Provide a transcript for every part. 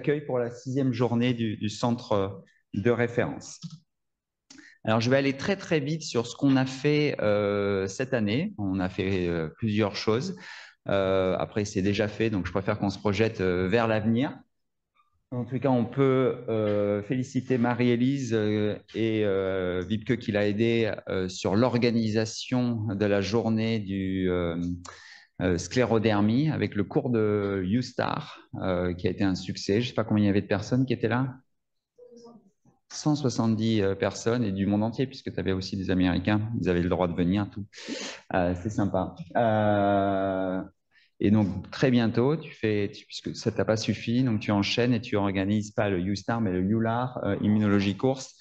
accueil pour la 6e journée du centre de référence. Alors, je vais aller très, très vite sur ce qu'on a fait cette année. On a fait plusieurs choses. Après, c'est déjà fait, donc je préfère qu'on se projette vers l'avenir. En tout cas, on peut féliciter Marie-Élise et Wipke qui l'a aidé sur l'organisation de la journée du sclérodermie avec le cours de YouStar qui a été un succès. Je ne sais pas combien il y avait de personnes qui étaient là. 170 personnes et du monde entier, puisque tu avais aussi des Américains, ils avaient le droit de venir, tout. C'est sympa. Et donc, très bientôt, puisque ça t'a pas suffi, donc tu enchaînes et tu organises pas le YouStar, mais le YouLAR, Immunologie Course.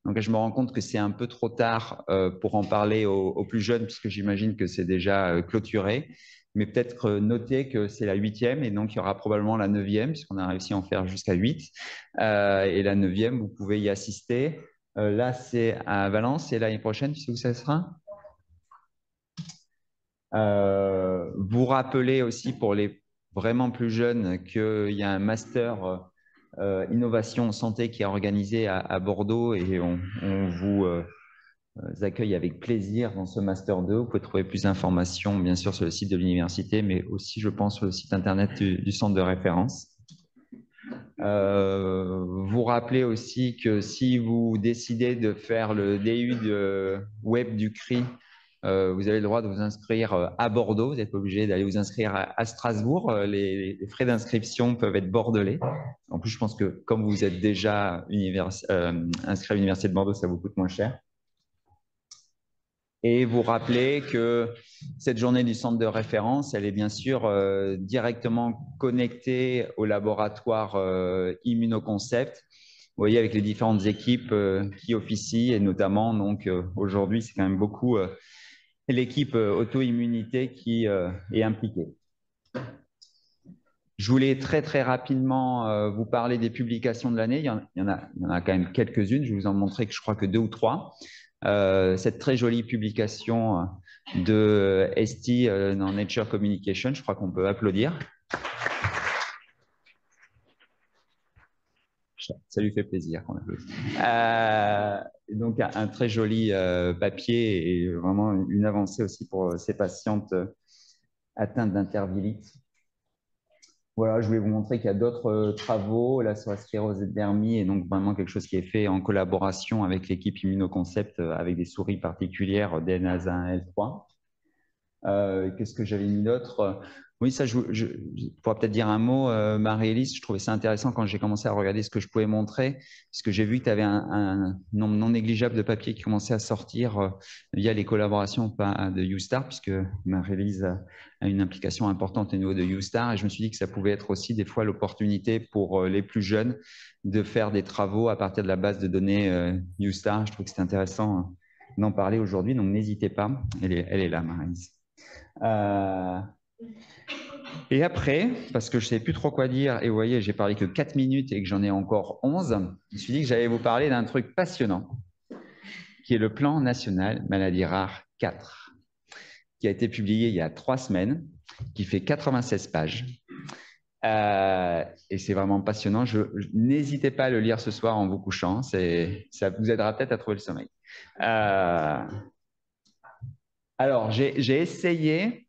Donc, je me rends compte que c'est un peu trop tard pour en parler aux plus jeunes, puisque j'imagine que c'est déjà clôturé. Mais peut-être noter que c'est la 8e et donc il y aura probablement la 9e, puisqu'on a réussi à en faire jusqu'à 8. Et la 9e, vous pouvez y assister. Là, c'est à Valence et l'année prochaine, tu sais où ça sera? Vous rappelez aussi pour les vraiment plus jeunes qu'il y a un master innovation santé qui est organisé à Bordeaux et on vous accueille avec plaisir dans ce master 2. Vous pouvez trouver plus d'informations bien sûr sur le site de l'université, mais aussi je pense sur le site internet du centre de référence. Vous rappelez aussi que si vous décidez de faire le DU de web du CRI, vous avez le droit de vous inscrire à Bordeaux. Vous n'êtes pas obligé d'aller vous inscrire à Strasbourg. Les frais d'inscription peuvent être bordelais. En plus, je pense que comme vous êtes déjà inscrit à l'Université de Bordeaux, ça vous coûte moins cher. Et vous rappelez que cette journée du centre de référence, elle est bien sûr directement connectée au laboratoire Immunoconcept. Vous voyez, avec les différentes équipes qui officient, et notamment, donc aujourd'hui, c'est quand même beaucoup l'équipe auto-immunité qui est impliquée. Je voulais très, très rapidement vous parler des publications de l'année. Il y en a quand même quelques-unes. Je vais vous en montrer que je crois que 2 ou 3. Cette très jolie publication de Esti dans Nature Communication, je crois qu'on peut applaudir. Ça lui fait plaisir qu'on applaudisse. Donc, un très joli papier et vraiment une avancée aussi pour ces patientes atteintes d'intervilite. Voilà, je voulais vous montrer qu'il y a d'autres travaux là sur la sclérodermie et donc vraiment quelque chose qui est fait en collaboration avec l'équipe Immunoconcept avec des souris particulières DNase1 L3. Qu'est-ce que j'avais mis d'autre? Oui, ça, je pourrais peut-être dire un mot, Marie-Élise. Je trouvais ça intéressant quand j'ai commencé à regarder ce que je pouvais montrer, parce que j'ai vu que tu avais un nombre non négligeable de papiers qui commençaient à sortir via les collaborations de YouStar, puisque Marie-Élise a une implication importante au niveau de YouStar. Et je me suis dit que ça pouvait être aussi des fois l'opportunité pour les plus jeunes de faire des travaux à partir de la base de données YouStar. Je trouve que c'est intéressant d'en parler aujourd'hui, donc n'hésitez pas. Elle est là, Marie-Élise. Et après, parce que je ne sais plus trop quoi dire, et vous voyez, j'ai parlé que 4 minutes et que j'en ai encore 11, je me suis dit que j'allais vous parler d'un truc passionnant, qui est le plan national maladie rare 4, qui a été publié il y a 3 semaines, qui fait 96 pages. Et c'est vraiment passionnant. N'hésitez pas à le lire ce soir en vous couchant, ça vous aidera peut-être à trouver le sommeil. Alors, j'ai essayé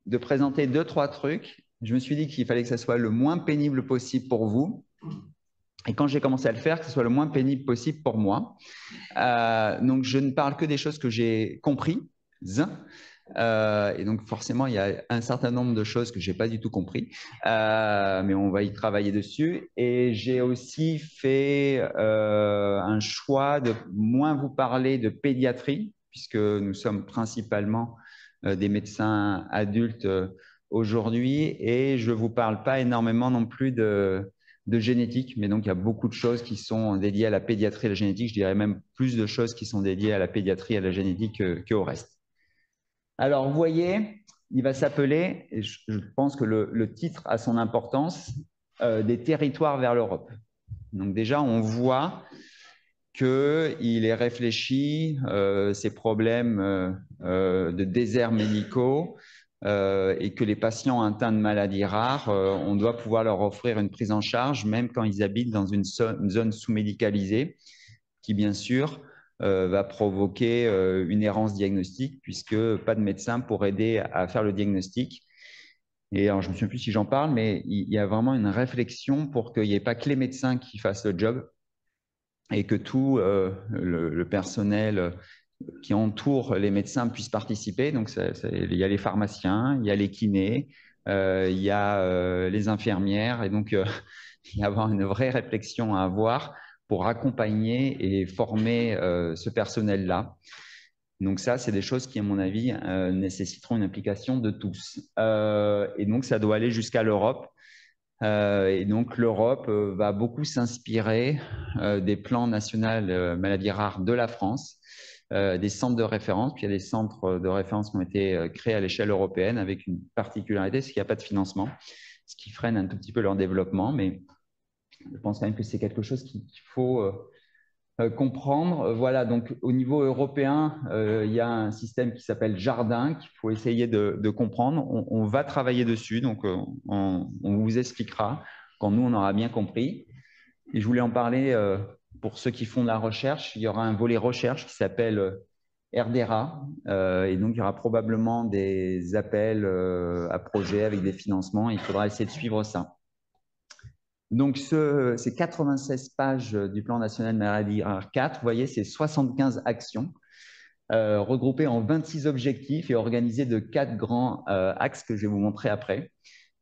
de présenter 2-3 trucs. Je me suis dit qu'il fallait que ça soit le moins pénible possible pour vous. Et quand j'ai commencé à le faire, que ce soit le moins pénible possible pour moi. Donc, je ne parle que des choses que j'ai comprises. Et donc, forcément, il y a un certain nombre de choses que je n'ai pas du tout compris. Mais on va y travailler dessus. Et j'ai aussi fait un choix de moins vous parler de pédiatrie, puisque nous sommes principalement des médecins adultes aujourd'hui. Et je ne vous parle pas énormément non plus de génétique, mais donc il y a beaucoup de choses qui sont dédiées à la pédiatrie et à la génétique. Je dirais même plus de choses qui sont dédiées à la pédiatrie et à la génétique qu'au reste. Alors, vous voyez, il va s'appeler, et je pense que le titre a son importance, des territoires vers l'Europe. Donc déjà, on voit qu'il est réfléchi, ces problèmes de déserts médicaux, et que les patients atteints de maladies rares, on doit pouvoir leur offrir une prise en charge, même quand ils habitent dans une zone sous-médicalisée, qui bien sûr va provoquer une errance diagnostique, puisque pas de médecin pour aider à faire le diagnostic. Et alors, je ne me souviens plus si j'en parle, mais il y a vraiment une réflexion pour qu'il n'y ait pas que les médecins qui fassent le job et que tout le personnel qui entoure les médecins puisse participer. Donc, il y a les pharmaciens, il y a les kinés, il y a les infirmières. Et donc, il y a avoir une vraie réflexion à avoir pour accompagner et former ce personnel-là. Donc ça, c'est des choses qui, à mon avis, nécessiteront une implication de tous. Et donc, ça doit aller jusqu'à l'Europe. Et donc, l'Europe va beaucoup s'inspirer des plans nationaux maladies rares de la France, des centres de référence. Puis il y a des centres de référence qui ont été créés à l'échelle européenne avec une particularité, c'est qu'il n'y a pas de financement, ce qui freine un tout petit peu leur développement. Mais je pense quand même que c'est quelque chose qu'il faut comprendre. Voilà, donc au niveau européen, il y a un système qui s'appelle Jardin qu'il faut essayer de comprendre. On va travailler dessus, donc on vous expliquera quand nous, on aura bien compris. Et je voulais en parler pour ceux qui font de la recherche. Il y aura un volet recherche qui s'appelle RDRA, et donc il y aura probablement des appels à projets avec des financements. Il faudra essayer de suivre ça. Donc, ces 96 pages du plan national maladie rare 4, vous voyez, c'est 75 actions regroupées en 26 objectifs et organisées de 4 grands axes que je vais vous montrer après.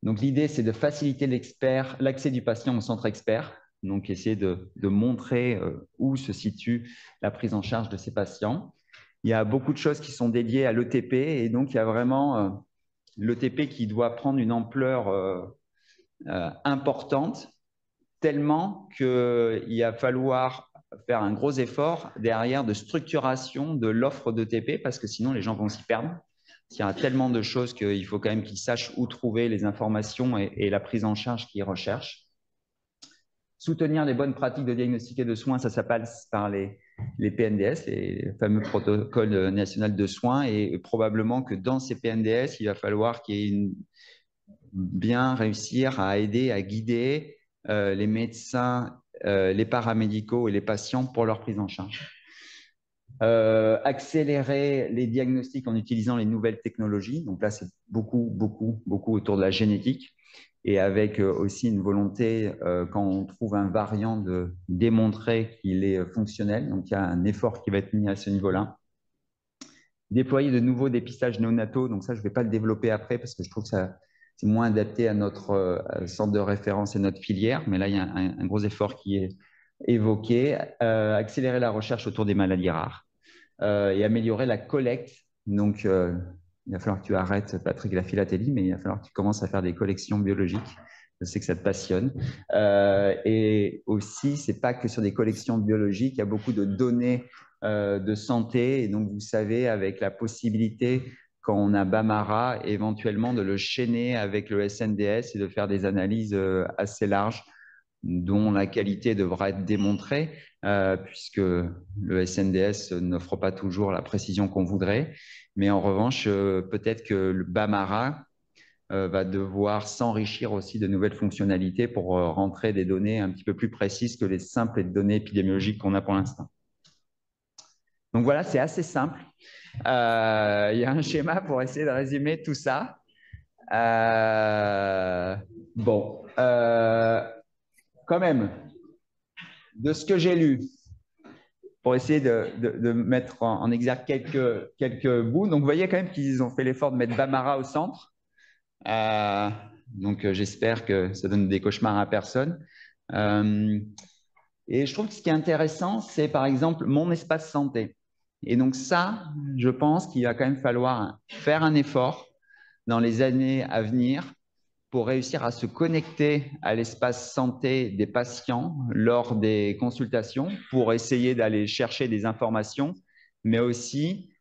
Donc, l'idée, c'est de faciliter l'accès du patient au centre expert, donc essayer de montrer où se situe la prise en charge de ces patients. Il y a beaucoup de choses qui sont dédiées à l'ETP et donc il y a vraiment l'ETP qui doit prendre une ampleur importante, tellement qu'il va falloir faire un gros effort derrière de structuration de l'offre d'ETP parce que sinon les gens vont s'y perdre. Il y a tellement de choses qu'il faut quand même qu'ils sachent où trouver les informations et la prise en charge qu'ils recherchent. Soutenir les bonnes pratiques de diagnostic et de soins, ça passe par les PNDS, les fameux protocoles nationaux de soins, et probablement que dans ces PNDS, il va falloir qu'il y ait bien réussir à aider, à guider les médecins, les paramédicaux et les patients pour leur prise en charge. Accélérer les diagnostics en utilisant les nouvelles technologies. Donc là, c'est beaucoup autour de la génétique et avec aussi une volonté, quand on trouve un variant, de démontrer qu'il est fonctionnel. Donc, il y a un effort qui va être mis à ce niveau-là. Déployer de nouveaux dépistages néonataux. Donc ça, je ne vais pas le développer après parce que je trouve que c'est moins adapté à notre centre de référence et notre filière. Mais là, il y a un gros effort qui est évoqué. Accélérer la recherche autour des maladies rares et améliorer la collecte. Donc, il va falloir que tu arrêtes, Patrick, la philatélie, mais il va falloir que tu commences à faire des collections biologiques. Je sais que ça te passionne. Et aussi, ce n'est pas que sur des collections biologiques, il y a beaucoup de données de santé. Et donc, vous savez, avec la possibilité, quand on a Bamara, éventuellement de le chaîner avec le SNDS et de faire des analyses assez larges dont la qualité devra être démontrée, puisque le SNDS n'offre pas toujours la précision qu'on voudrait. Mais en revanche, peut-être que le Bamara va devoir s'enrichir aussi de nouvelles fonctionnalités pour rentrer des données un petit peu plus précises que les simples données épidémiologiques qu'on a pour l'instant. Donc voilà, c'est assez simple. Il y a un schéma pour essayer de résumer tout ça. Bon, quand même, de ce que j'ai lu, pour essayer de mettre en exergue quelques bouts. Donc, vous voyez quand même qu'ils ont fait l'effort de mettre Bamara au centre. Donc, j'espère que ça donne des cauchemars à personne. Et je trouve que ce qui est intéressant, c'est par exemple mon espace santé. Et donc ça, je pense qu'il va quand même falloir faire un effort dans les années à venir pour réussir à se connecter à l'espace santé des patients lors des consultations, pour essayer d'aller chercher des informations, mais aussi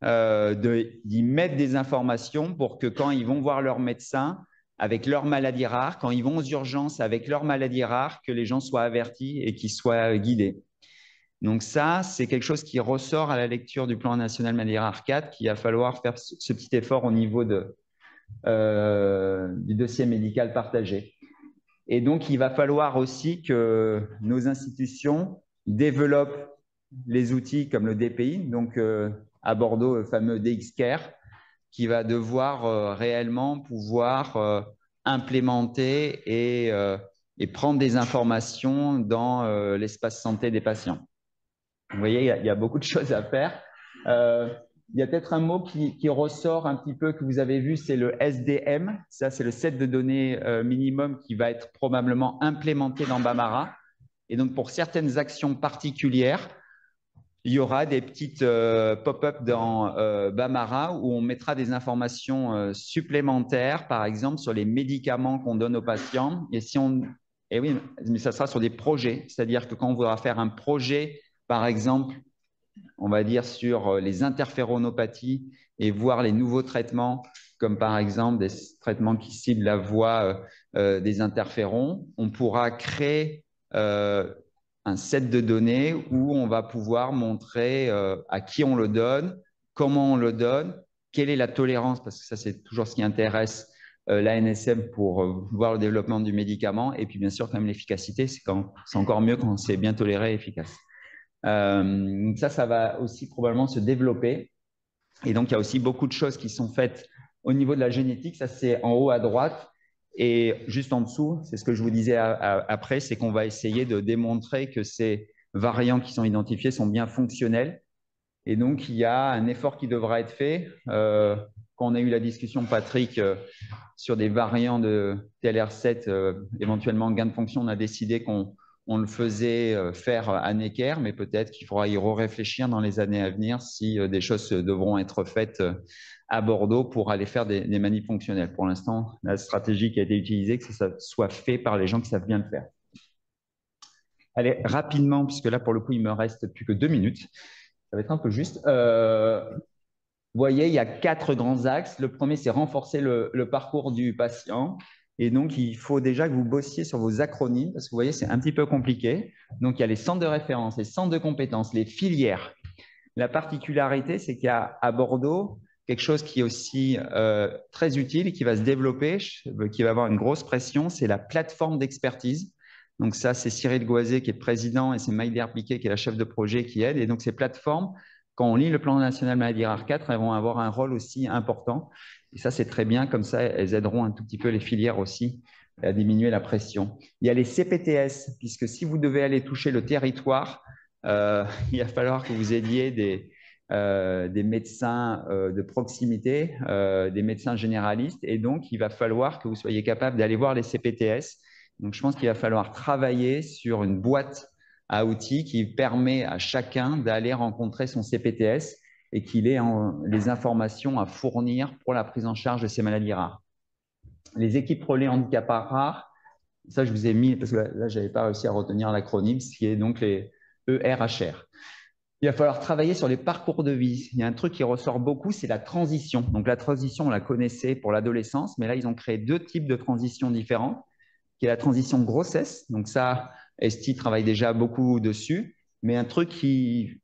d'y mettre des informations pour que quand ils vont voir leur médecin avec leur maladie rare, quand ils vont aux urgences avec leur maladie rare, que les gens soient avertis et qu'ils soient guidés. Donc ça, c'est quelque chose qui ressort à la lecture du plan national maladie rare 4, qu'il va falloir faire ce petit effort au niveau du dossier médical partagé. Et donc, il va falloir aussi que nos institutions développent les outils comme le DPI, donc à Bordeaux, le fameux DXCare, qui va devoir réellement pouvoir implémenter et prendre des informations dans l'espace santé des patients. Vous voyez, il y a beaucoup de choses à faire. Il y a peut-être un mot qui ressort un petit peu que vous avez vu, c'est le SDM. Ça, c'est le set de données minimum qui va être probablement implémenté dans Bambara. Et donc, pour certaines actions particulières, il y aura des petites pop-up dans Bambara où on mettra des informations supplémentaires, par exemple, sur les médicaments qu'on donne aux patients. Et oui, mais ça sera sur des projets. C'est-à-dire que quand on voudra faire un projet, par exemple, on va dire sur les interféronopathies et voir les nouveaux traitements, comme par exemple des traitements qui ciblent la voie des interférons, on pourra créer un set de données où on va pouvoir montrer à qui on le donne, comment on le donne, quelle est la tolérance, parce que ça c'est toujours ce qui intéresse l'ANSM pour voir le développement du médicament, et puis bien sûr quand même l'efficacité, c'est encore mieux quand c'est bien toléré et efficace. Ça va aussi probablement se développer. Et donc, il y a aussi beaucoup de choses qui sont faites au niveau de la génétique. Ça, c'est en haut à droite. Et juste en dessous, c'est ce que je vous disais après, c'est qu'on va essayer de démontrer que ces variants qui sont identifiés sont bien fonctionnels. Et donc, il y a un effort qui devra être fait. Quand on a eu la discussion, Patrick, sur des variants de TLR7, éventuellement gain de fonction, on a décidé qu'on le faisait faire à Necker, mais peut-être qu'il faudra y réfléchir dans les années à venir si des choses devront être faites à Bordeaux pour aller faire des manips fonctionnelles. Pour l'instant, la stratégie qui a été utilisée, c'est que ça soit fait par les gens qui savent bien le faire. Allez, rapidement, puisque là, pour le coup, il me reste plus que 2 minutes. Ça va être un peu juste. Vous voyez, il y a 4 grands axes. Le premier, c'est renforcer le parcours du patient. Et donc, il faut déjà que vous bossiez sur vos acronymes, parce que vous voyez, c'est un petit peu compliqué. Donc, il y a les centres de référence, les centres de compétences, les filières. La particularité, c'est qu'il y a à Bordeaux quelque chose qui est aussi très utile et qui va se développer, qui va avoir une grosse pression, c'est la plateforme d'expertise. Donc ça, c'est Cyril Goisé qui est président et c'est Maïder Piquet qui est la chef de projet qui aide. Et donc ces plateformes, quand on lit le plan national maladie rare 4, elles vont avoir un rôle aussi important. Et ça, c'est très bien. Comme ça, elles aideront un tout petit peu les filières aussi à diminuer la pression. Il y a les CPTS, puisque si vous devez aller toucher le territoire, il va falloir que vous aidiez des médecins de proximité, des médecins généralistes. Et donc, il va falloir que vous soyez capable d'aller voir les CPTS. Donc, je pense qu'il va falloir travailler sur une boîte à outils qui permet à chacun d'aller rencontrer son CPTS et qu'il ait les informations à fournir pour la prise en charge de ces maladies rares. Les équipes relais handicap rares, ça je vous ai mis, parce que là je n'avais pas réussi à retenir l'acronyme, ce qui est donc les ERHR. Il va falloir travailler sur les parcours de vie. Il y a un truc qui ressort beaucoup, c'est la transition. Donc la transition, on la connaissait pour l'adolescence, mais là ils ont créé 2 types de transitions différentes, qui est la transition grossesse. Donc ça, Esti travaille déjà beaucoup dessus, mais un truc qui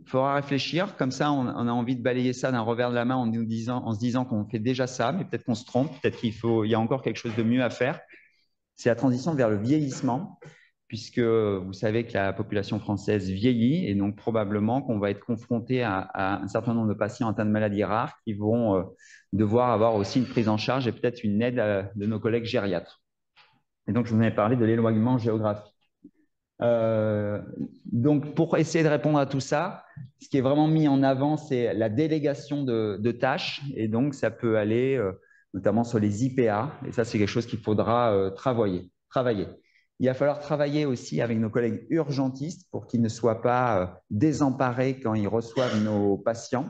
faudra réfléchir. Comme ça, on a envie de balayer ça d'un revers de la main en se disant qu'on fait déjà ça, mais peut-être qu'on se trompe, peut-être il y a encore quelque chose de mieux à faire. C'est la transition vers le vieillissement, puisque vous savez que la population française vieillit et donc probablement qu'on va être confronté à un certain nombre de patients atteints de maladies rares qui vont devoir avoir aussi une prise en charge et peut-être une aide de nos collègues gériatres. Et donc, je vous en ai parlé de l'éloignement géographique. Donc, pour essayer de répondre à tout ça, ce qui est vraiment mis en avant, c'est la délégation de tâches. Et donc, ça peut aller notamment sur les IPA. Et ça, c'est quelque chose qu'il faudra travailler. Il va falloir travailler aussi avec nos collègues urgentistes pour qu'ils ne soient pas désemparés quand ils reçoivent nos patients.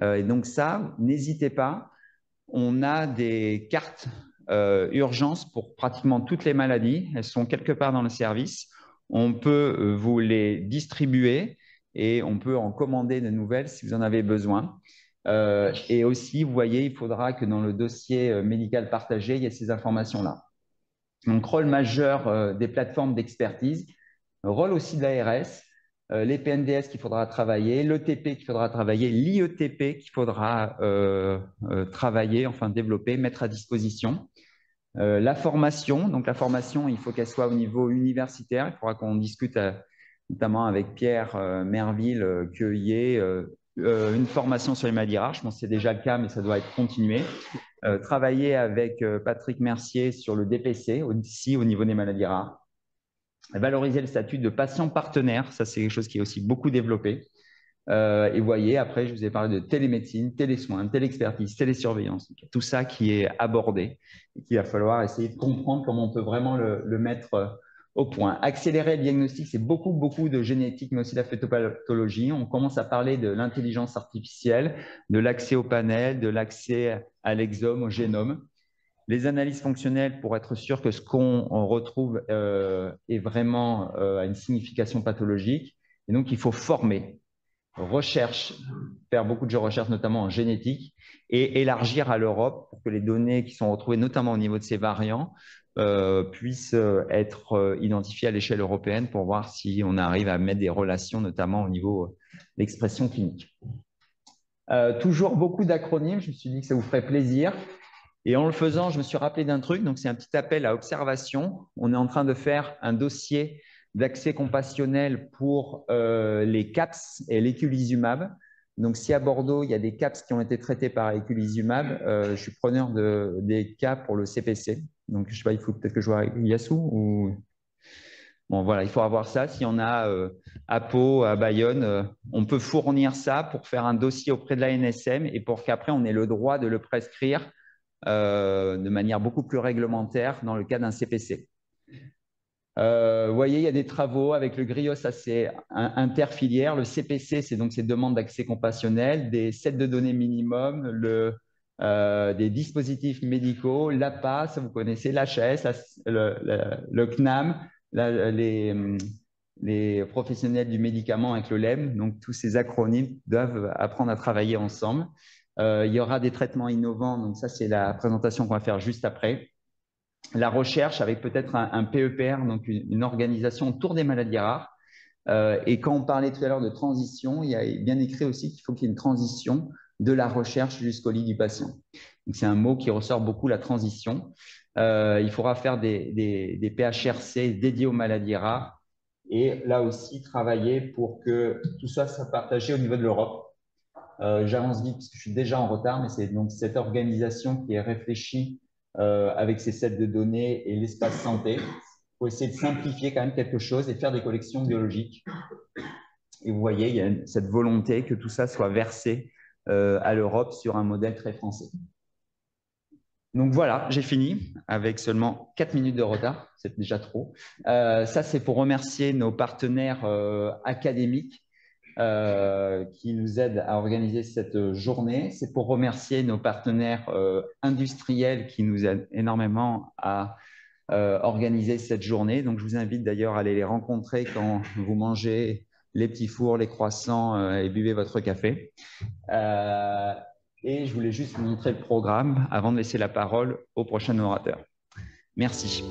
Et donc ça, n'hésitez pas. On a des cartes urgences pour pratiquement toutes les maladies. Elles sont quelque part dans le service. On peut vous les distribuer et on peut en commander de nouvelles si vous en avez besoin. Et aussi, vous voyez, il faudra que dans le dossier médical partagé, il y ait ces informations-là. Donc, rôle majeur des plateformes d'expertise, rôle aussi de l'ARS. les PNDS qu'il faudra travailler, l'ETP qu'il faudra travailler, l'IETP qu'il faudra travailler, enfin développer, mettre à disposition. La formation, donc la formation, il faut qu'elle soit au niveau universitaire. Il faudra qu'on discute notamment avec Pierre Merville qu'il y ait une formation sur les maladies rares. Je pense que c'est déjà le cas, mais ça doit être continué. Travailler avec Patrick Mercier sur le DPC, aussi au niveau des maladies rares. Valoriser le statut de patient partenaire, ça c'est quelque chose qui est aussi beaucoup développé. Et vous voyez, après, je vous ai parlé de télémédecine, télésoins, téléexpertise, télésurveillance. Tout ça qui est abordé et qu'il va falloir essayer de comprendre comment on peut vraiment le mettre au point. Accélérer le diagnostic, c'est beaucoup, beaucoup de génétique, mais aussi de la phytopathologie. On commence à parler de l'intelligence artificielle, de l'accès au panel, de l'accès à l'exome, au génome. Les analyses fonctionnelles pour être sûr que ce qu'on retrouve est vraiment à une signification pathologique. Et donc, il faut former, recherche, faire beaucoup de recherches, notamment en génétique, et élargir à l'Europe pour que les données qui sont retrouvées, notamment au niveau de ces variants, puissent être identifiées à l'échelle européenne pour voir si on arrive à mettre des relations, notamment au niveau de l'expression clinique. Toujours beaucoup d'acronymes, je me suis dit que ça vous ferait plaisir. Et en le faisant, je me suis rappelé d'un truc, donc c'est un petit appel à observation. On est en train de faire un dossier d'accès compassionnel pour les CAPS et l'éculizumab. Donc, si à Bordeaux, il y a des CAPS qui ont été traités par l'éculizumab, je suis preneur des cas pour le CPC. Donc, je ne sais pas, il faut peut-être que je vois Yassou ou… Bon, voilà, il faut avoir ça. S'il y en a à Pau, à Bayonne, on peut fournir ça pour faire un dossier auprès de l'ANSM et pour qu'après, on ait le droit de le prescrire de manière beaucoup plus réglementaire dans le cas d'un CPC. Vous voyez, il y a des travaux avec le GRIOS assez interfilière. Le CPC, c'est donc ces demandes d'accès compassionnel, des sets de données minimum, des dispositifs médicaux, l'APA, ça vous connaissez, l'HAS, le CNAM, les professionnels du médicament avec le LEM. Donc, tous ces acronymes doivent apprendre à travailler ensemble. Il y aura des traitements innovants, donc ça, c'est la présentation qu'on va faire juste après. La recherche avec peut-être un PEPR, donc une organisation autour des maladies rares. Et quand on parlait tout à l'heure de transition, il y a bien écrit aussi qu'il faut qu'il y ait une transition de la recherche jusqu'au lit du patient. Donc, c'est un mot qui ressort beaucoup, la transition. Il faudra faire des PHRC dédiés aux maladies rares et là aussi travailler pour que tout ça soit partagé au niveau de l'Europe. J'avance vite parce que je suis déjà en retard, mais c'est donc cette organisation qui est réfléchie avec ces sets de données et l'espace santé pour essayer de simplifier quand même quelque chose et faire des collections biologiques. Et vous voyez, il y a cette volonté que tout ça soit versé à l'Europe sur un modèle très français. Donc voilà, j'ai fini avec seulement 4 minutes de retard, c'est déjà trop. Ça, c'est pour remercier nos partenaires académiques qui nous aident à organiser cette journée. C'est pour remercier nos partenaires industriels qui nous aident énormément à organiser cette journée. Donc, je vous invite d'ailleurs à aller les rencontrer quand vous mangez les petits fours, les croissants et buvez votre café. Et je voulais juste vous montrer le programme avant de laisser la parole au prochain orateur. Merci.